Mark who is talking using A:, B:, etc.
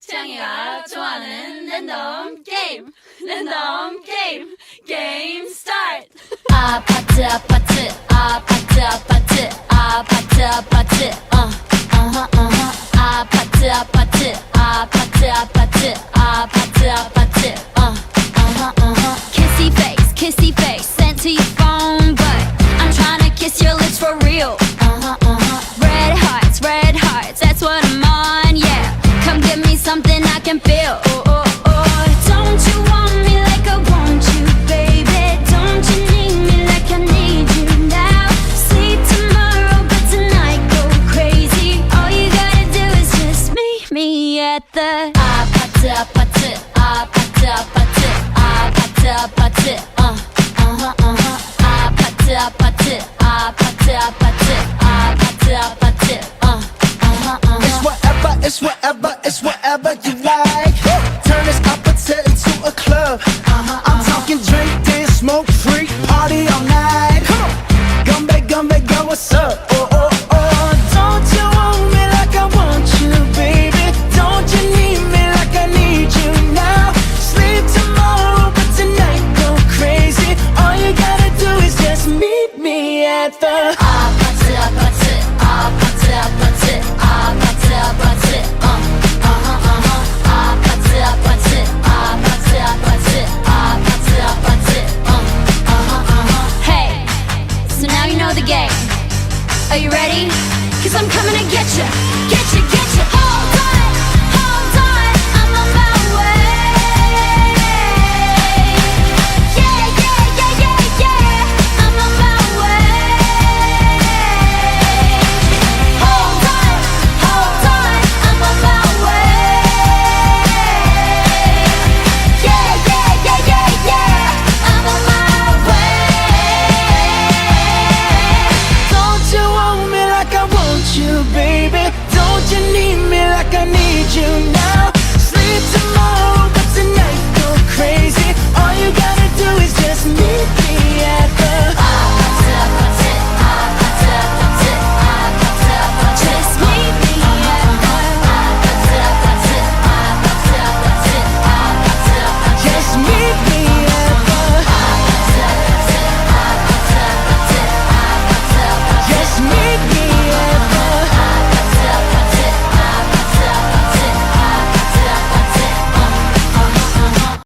A: 태양이가 좋아하는 랜덤 게임 랜덤 게임 게임 스타트. 아파트 아파트 아파트 아파트 아파트 아파트 아파트 아파트 아파트 아파트 아파트 아파트 kissy face sent to your phone, but I'm tryna kiss your lips for real. Red hearts, that's what I'm on, yeah. Come give me something I can feel. Don't you want me like I want you, baby? Don't you need me like I need you now? Sleep tomorrow, but tonight go crazy. All you gotta do is just meet me at the 아파트 아파트 아파트 아파트 아파트 아파트 아파트 아파트 아파트 아파트 아파트
B: It's whatever you like. Turn this opposite into a club. I'm talking drink, dance, smoke, freak, party all night. Gumbe, girl, what's up? Don't you want me like I want you, baby? Don't you need me like I need you now? Sleep tomorrow, but tonight go crazy. All you gotta do is just meet me at the
A: 아파트 아파트 아파트 아파트 아파트 아파트 아파트 아파트 아파트 아파트 아파트 Hey, so now you know the game. Are you ready? 'Cause I'm coming to get you, get you, get you. Hold on, I'm on my way. Yeah, I'm on my way. Hold on, I'm on my way. Yeah, I'm on my way.
B: Don't you want me like I want you, baby?